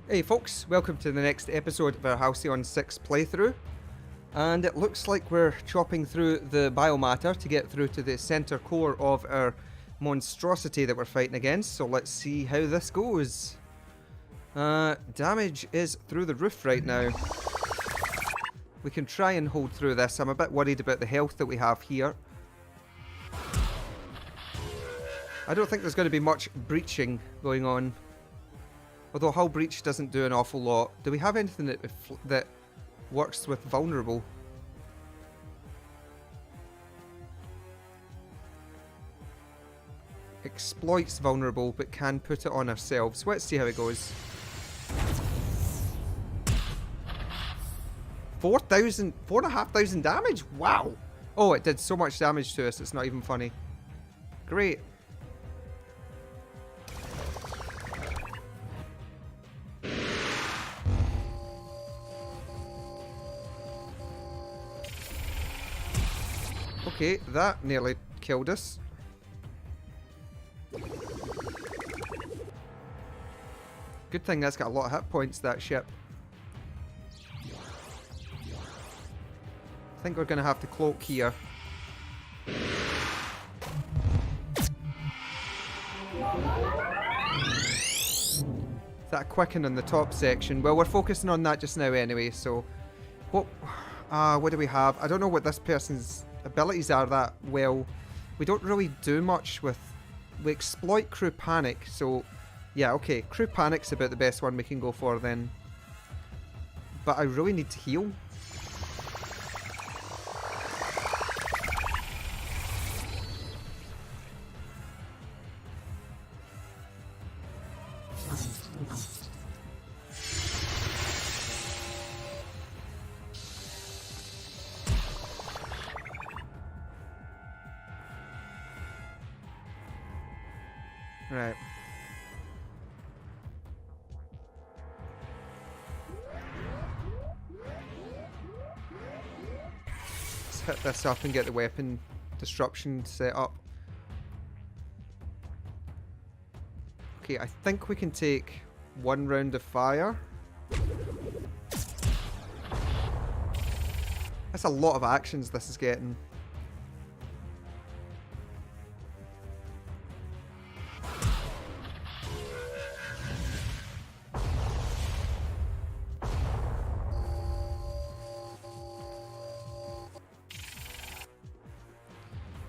Hey folks, welcome to the next episode of our Halcyon 6 playthrough. And it looks like we're chopping through the biomatter to get through to the center core of our monstrosity that we're fighting against, so let's see how this goes. Damage is through the roof right now. We can try and hold through this. I'm a bit worried about the health that we have here. I don't think there's going to be much breaching going on. Although Hull Breach doesn't do an awful lot. Do we have anything that works with vulnerable? Exploits vulnerable, but can put it on ourselves. Let's see how it goes. 4,500 damage? Wow! Oh, it did so much damage to us, it's not even funny. Great. Okay, that nearly killed us. Good thing that's got a lot of hit points, that ship. I think we're going to have to cloak here. That quicken in the top section. Well, we're focusing on that just now anyway, so... What do we have? I don't know what this person's abilities are that well. We don't really do much with... We exploit crew panic, so... Yeah, okay. Crew panic's about the best one we can go for then. But I really need to heal. Right. Let's hit this up and get the weapon disruption set up. Okay, I think we can take one round of fire. That's a lot of actions this is getting.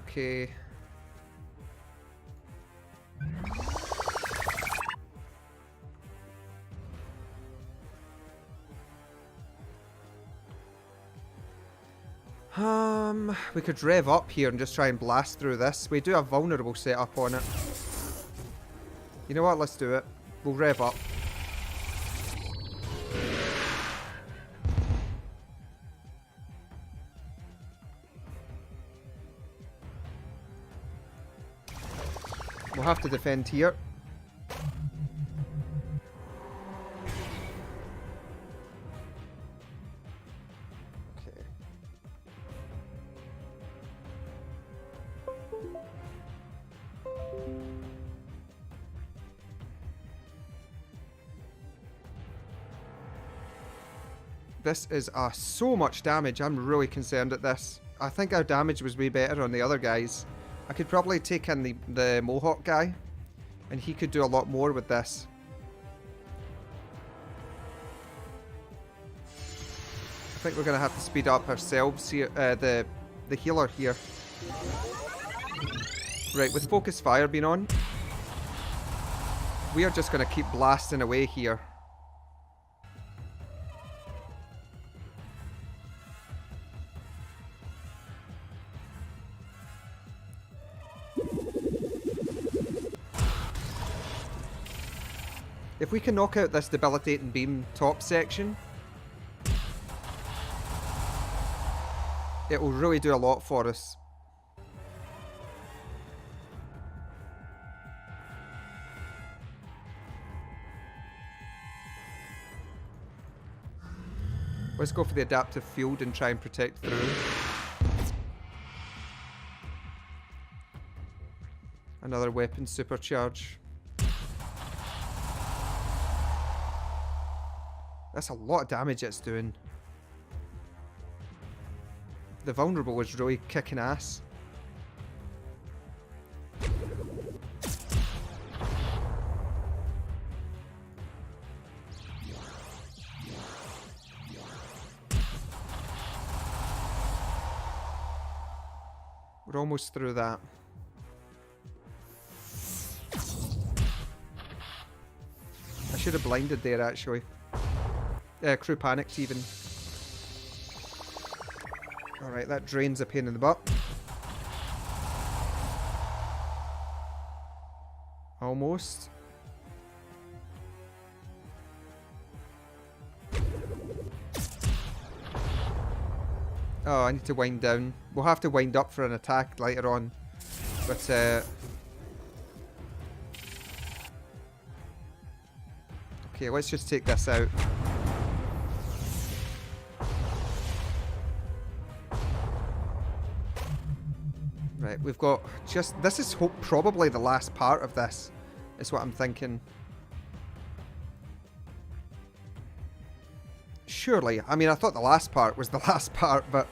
Okay. We could rev up here and just try and blast through this. We do have vulnerable set up on it. You know what? Let's do it. We'll rev up. We'll have to defend here. Okay. This is so much damage. I'm really concerned at this. I think our damage was way better on the other guys. I could probably take in the Mohawk guy, and he could do a lot more with this. I think we're going to have to speed up ourselves here, the healer here. Right, with focus fire being on, we are just going to keep blasting away here. If we can knock out this debilitating beam top section, it will really do a lot for us. Let's go for the adaptive field and try and protect through. Another weapon supercharge. That's a lot of damage it's doing. The vulnerable was really kicking ass. We're almost through that. I should have blinded there, actually. Crew panicked, even. Alright, that drains a pain in the butt. Almost. Oh, I need to wind down. We'll have to wind up for an attack later on. But, okay, let's just take this out. Right, we've got just... This is probably the last part of this, is what I'm thinking. Surely. I mean, I thought the last part was the last part, but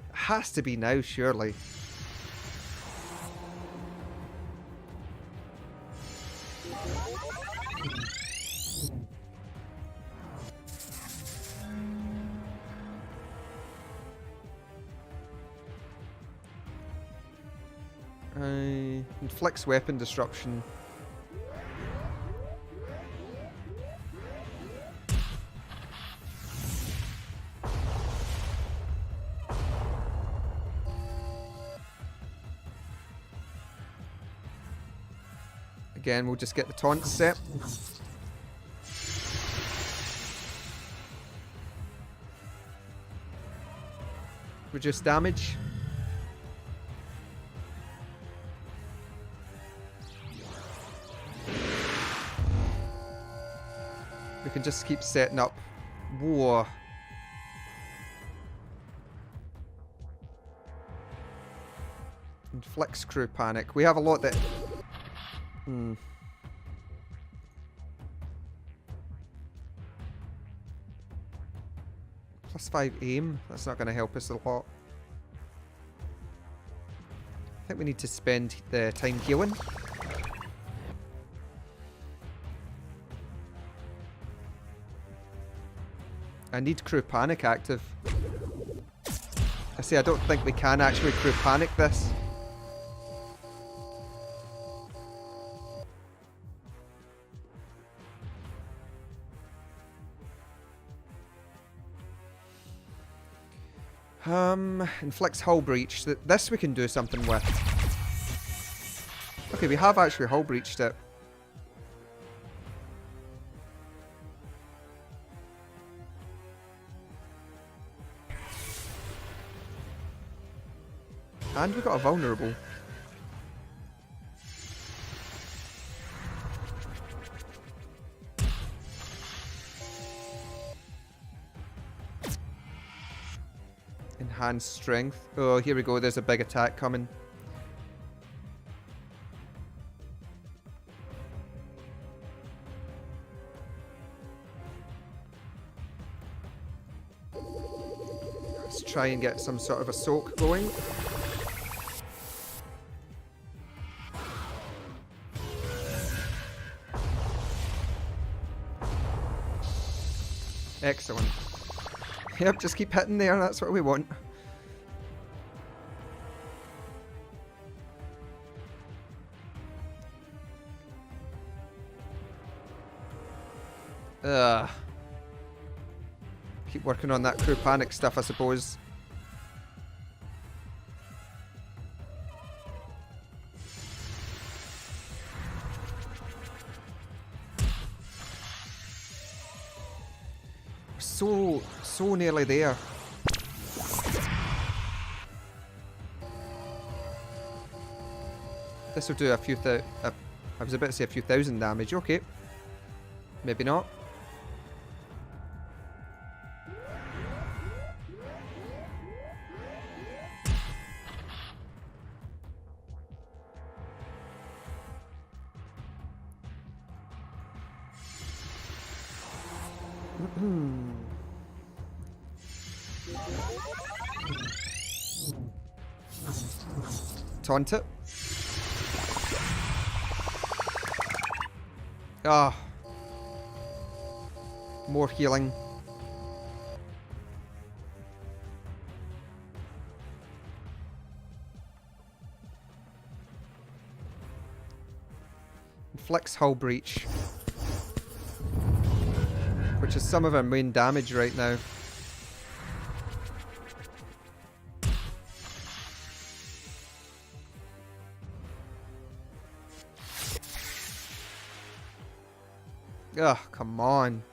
it has to be now, surely. Inflicts weapon disruption. Again, we'll just get the taunt set. Reduce damage. We can just keep setting up. Whoa. Inflicts crew panic. We have a lot that... Plus 5 aim. That's not going to help us a lot. I think we need to spend the time healing. I need crew panic active. I say I don't think we can actually crew panic this. Inflicts hull breach. This we can do something with. Okay, we have actually hull breached it. And we got a vulnerable. Enhanced strength. Oh, here we go. There's a big attack coming. Let's try and get some sort of a soak going. Excellent. Yep, just keep hitting there, that's what we want. Keep working on that crew panic stuff, I suppose. So nearly there. This will do a few I was about to say a few thousand damage. Okay. Maybe not. Taunt it. Ah. More healing. Inflicts hull breach, which is some of our main damage right now. Ugh, come on.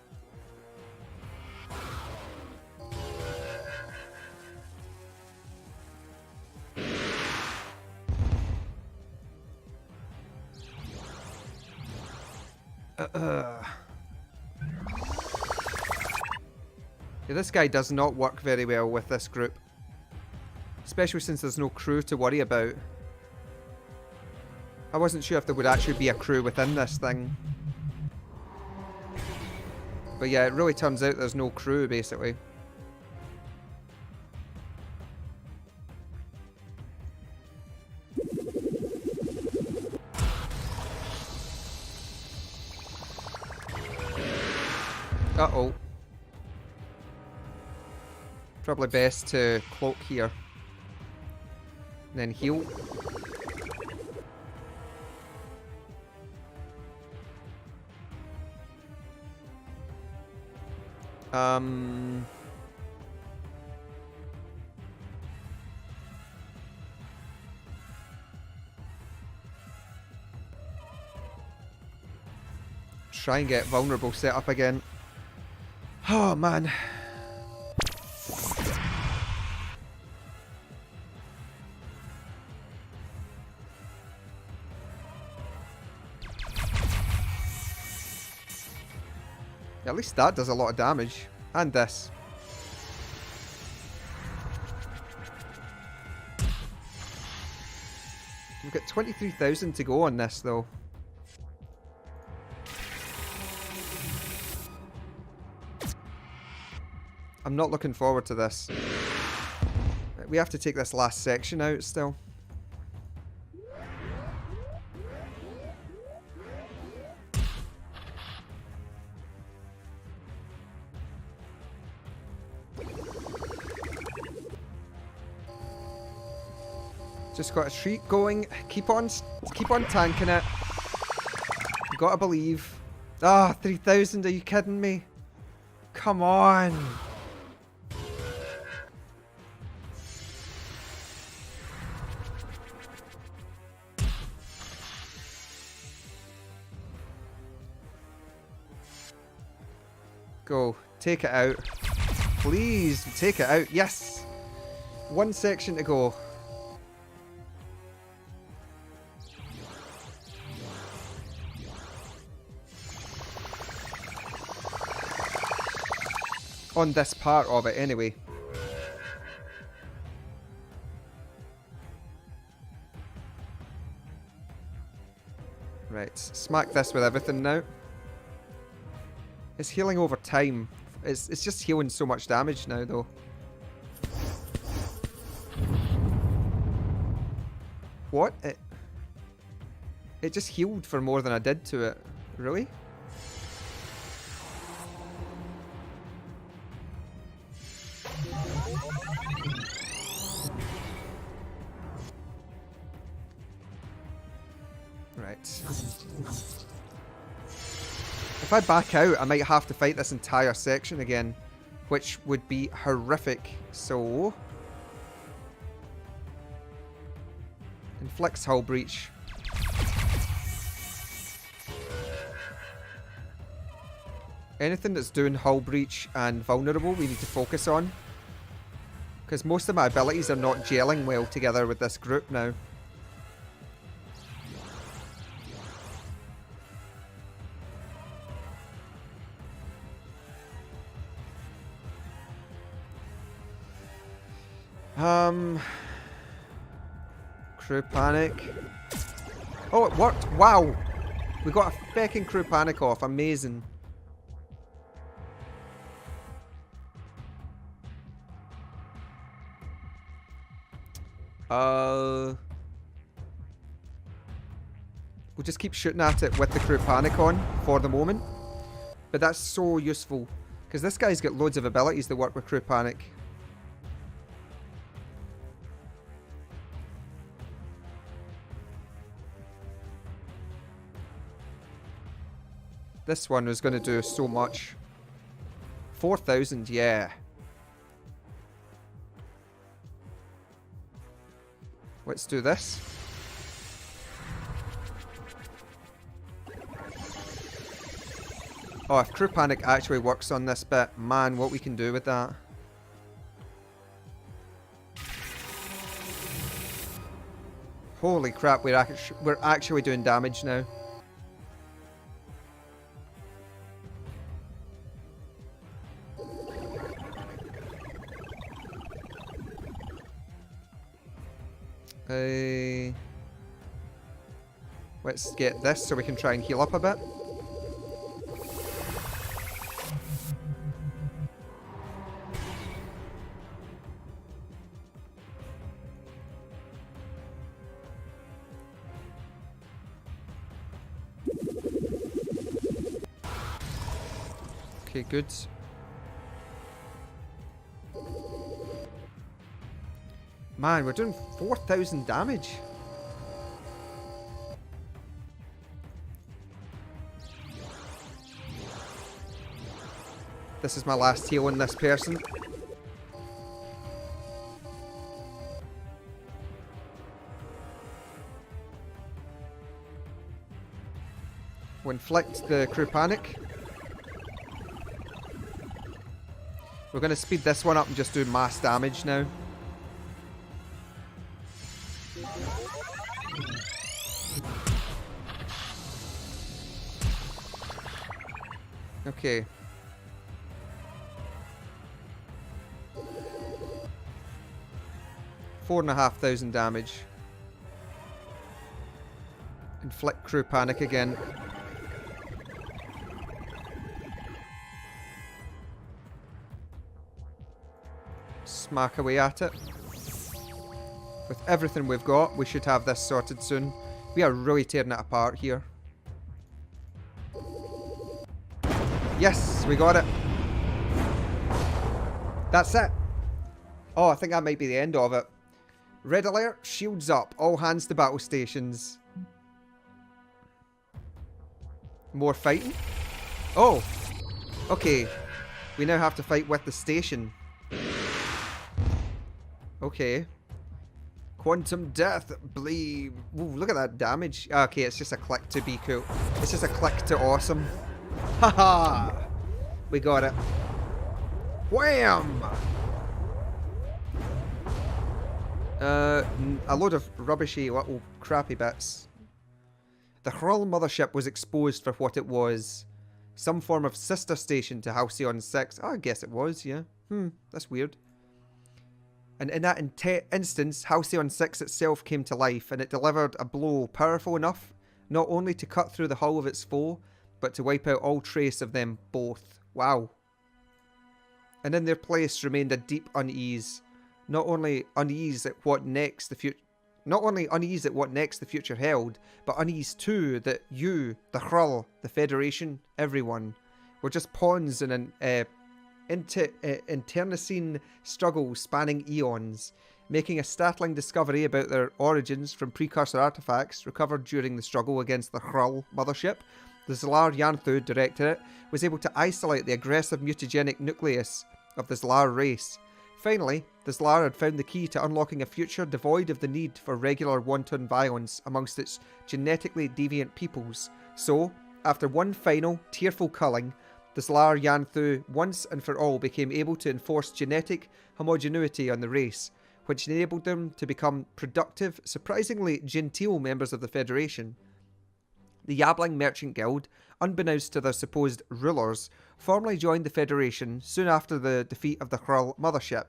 Yeah, this guy does not work very well with this group. Especially since there's no crew to worry about. I wasn't sure if there would actually be a crew within this thing. But yeah, it really turns out there's no crew, basically. Uh-oh. Probably best to cloak here. And then heal. Try and get vulnerable set up again. Oh man. At least that does a lot of damage. And this. We've got 23,000 to go on this though. I'm not looking forward to this. We have to take this last section out still. Just got a streak going. Keep on tanking it. You gotta believe. Ah, 3,000. Are you kidding me? Come on. Go. Take it out. Please, take it out. Yes! One section to go. On this part of it, anyway. Right, smack this with everything now. It's healing over time. It's just healing so much damage now, though. What? It just healed for more than I did to it. Really? Right. If I back out, I might have to fight this entire section again, which would be horrific. So, inflicts hull breach. Anything that's doing hull breach and vulnerable, we need to focus on, because most of my abilities are not gelling well together with this group now. Crew panic. Oh, it worked. Wow. We got a feckin' crew panic off. Amazing. We'll just keep shooting at it with the crew panic on for the moment. But that's so useful, because this guy's got loads of abilities that work with crew panic. This one was going to do so much. 4,000, yeah. Let's do this. Oh, if crew panic actually works on this bit, man, what we can do with that. Holy crap, we're actually doing damage now. Let's get this so we can try and heal up a bit. Okay, good. Man, we're doing 4,000 damage. This is my last heal on this person. We'll inflict the crew panic. We're going to speed this one up and just do mass damage now. Okay. $4,500 damage. Inflict crew panic again. Smack away at it. With everything we've got, we should have this sorted soon. We are really tearing it apart here. Yes, we got it. That's it. Oh, I think that might be the end of it. Red alert, shields up, all hands to battle stations. More fighting? Oh, okay. We now have to fight with the station. Okay. Quantum death, bleed. Ooh, look at that damage. Okay, it's just a click to be cool. It's just a click to awesome. Haha! We got it. Wham! A load of rubbishy little crappy bits. The Hrull mothership was exposed for what it was. Some form of sister station to Halcyon 6. Oh, I guess it was, yeah. That's weird. And in that instance, Halcyon 6 itself came to life, and it delivered a blow powerful enough not only to cut through the hull of its foe, but to wipe out all trace of them both. Wow. And in their place remained a deep unease. Not only unease at what next the future held, but unease too that you, the Hrull, the Federation, everyone, were just pawns in an internecine struggle spanning eons, making a startling discovery about their origins from precursor artifacts recovered during the struggle against the Hrull mothership. The Zlar Yanthu, directed it, was able to isolate the aggressive mutagenic nucleus of the Zlar race. Finally, the Zlar had found the key to unlocking a future devoid of the need for regular wanton violence amongst its genetically deviant peoples. So, after one final, tearful culling, the Zlar Yanthu once and for all became able to enforce genetic homogeneity on the race, which enabled them to become productive, surprisingly genteel members of the Federation. The Yabling Merchant Guild, unbeknownst to their supposed rulers, formally joined the Federation soon after the defeat of the Hrull mothership,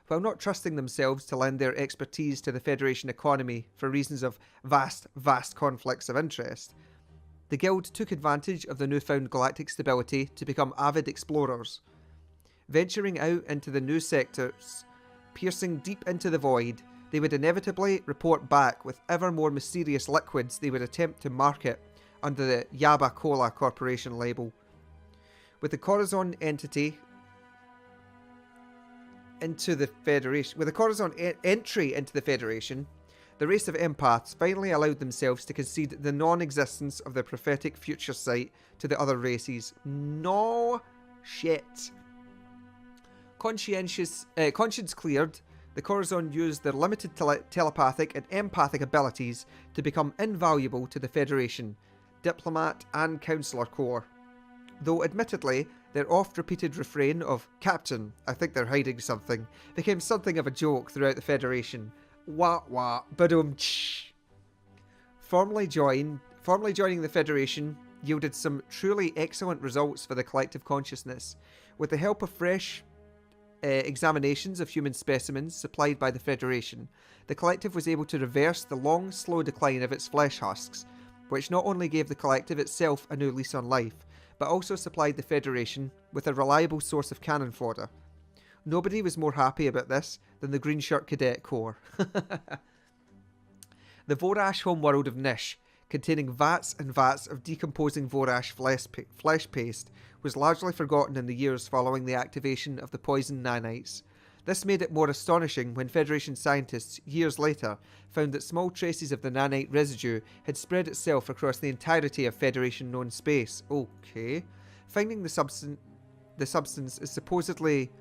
while not trusting themselves to lend their expertise to the Federation economy for reasons of vast conflicts of interest. The Guild took advantage of the newfound galactic stability to become avid explorers, venturing out into the new sectors, piercing deep into the void, they would inevitably report back with ever more mysterious liquids they would attempt to market under the Yaba Cola Corporation label. With the Corazon entry into the Federation, the race of empaths finally allowed themselves to concede the non-existence of their prophetic future sight to the other races. No shit. Conscience cleared, the Corazon used their limited telepathic and empathic abilities to become invaluable to the Federation, Diplomat and Counselor Corps. Though admittedly, their oft-repeated refrain of "Captain, I think they're hiding something" became something of a joke throughout the Federation. Wah wah, badum-tsh. Formally joining the Federation yielded some truly excellent results for the collective consciousness. With the help of fresh examinations of human specimens supplied by the Federation, the collective was able to reverse the long, slow decline of its flesh husks, which not only gave the collective itself a new lease on life, but also supplied the Federation with a reliable source of cannon fodder. Nobody was more happy about this than the Green Shirt Cadet Corps. The Vorash homeworld of Nish, containing vats and vats of decomposing Vorash flesh paste, was largely forgotten in the years following the activation of the poison nanites. This made it more astonishing when Federation scientists, years later, found that small traces of the nanite residue had spread itself across the entirety of Federation-known space. Okay. Finding the substance is supposedly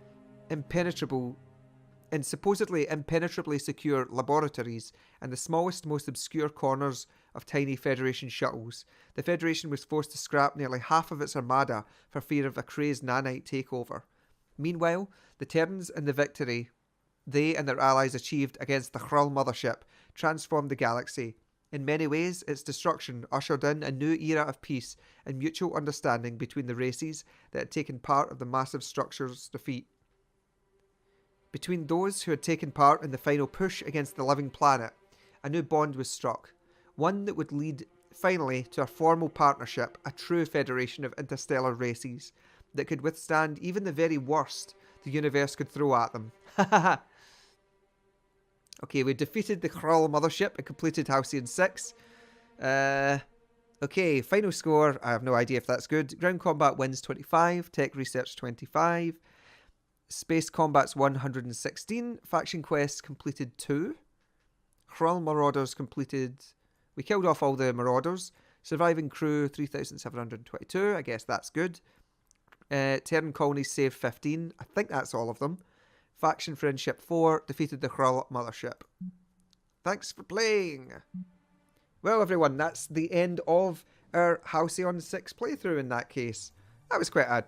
impenetrably secure laboratories and the smallest, most obscure corners of tiny Federation shuttles, the Federation was forced to scrap nearly half of its armada for fear of a crazed nanite takeover. Meanwhile, the Terrans and the victory they and their allies achieved against the Skrull mothership transformed the galaxy. In many ways, its destruction ushered in a new era of peace and mutual understanding between the races that had taken part of the massive structure's defeat. Between those who had taken part in the final push against the living planet, a new bond was struck, one that would lead finally to a formal partnership, a true federation of interstellar races that could withstand even the very worst the universe could throw at them. Okay, we defeated the Skrull mothership and completed Halcyon 6. Okay, final score, I have no idea if that's good. Ground combat wins 25, tech research 25. Space combat's 116. Faction quests completed 2. Skrull marauders completed... We killed off all the marauders. Surviving crew 3,722. I guess that's good. Terran colonies saved 15. I think that's all of them. Faction friendship 4. Defeated the Skrull mothership. Thanks for playing. Well, everyone, that's the end of our Halcyon 6 playthrough in that case. That was quite a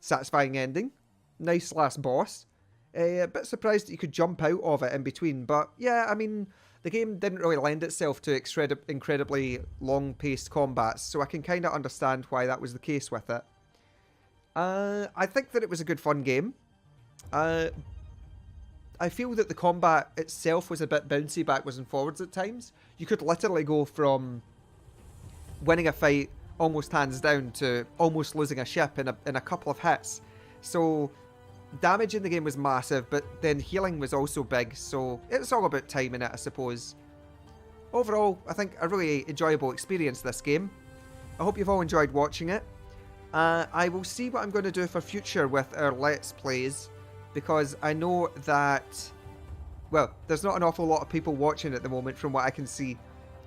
satisfying ending. Nice last boss. A bit surprised that you could jump out of it in between, but yeah, I mean, the game didn't really lend itself to incredibly long-paced combats, so I can kind of understand why that was the case with it. I think that it was a good fun game. I feel that the combat itself was a bit bouncy backwards and forwards at times. You could literally go from winning a fight almost hands down to almost losing a ship in a couple of hits. So damage in the game was massive, but then healing was also big, so it's all about timing it, I suppose. Overall, I think a really enjoyable experience this game. I hope you've all enjoyed watching it. I will see what I'm going to do for future with our Let's Plays, because I know that, well, there's not an awful lot of people watching at the moment from what I can see,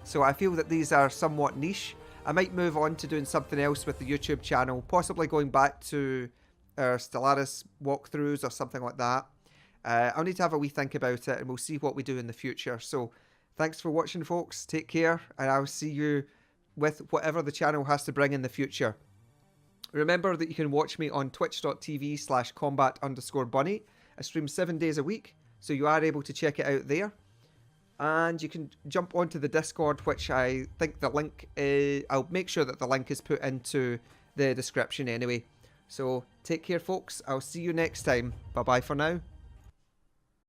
so I feel that these are somewhat niche. I might move on to doing something else with the YouTube channel, possibly going back to our Stellaris walkthroughs or something like that. I'll need to have a wee think about it, and we'll see what we do in the future. So thanks for watching, folks. Take care, and I'll see you with whatever the channel has to bring in the future. Remember that you can watch me on twitch.tv/combat_bunny. I stream 7 days a week, so you are able to check it out there. And you can jump onto the Discord, which I think the link is... I'll make sure that the link is put into the description anyway. So take care, folks. I'll see you next time. Bye-bye for now.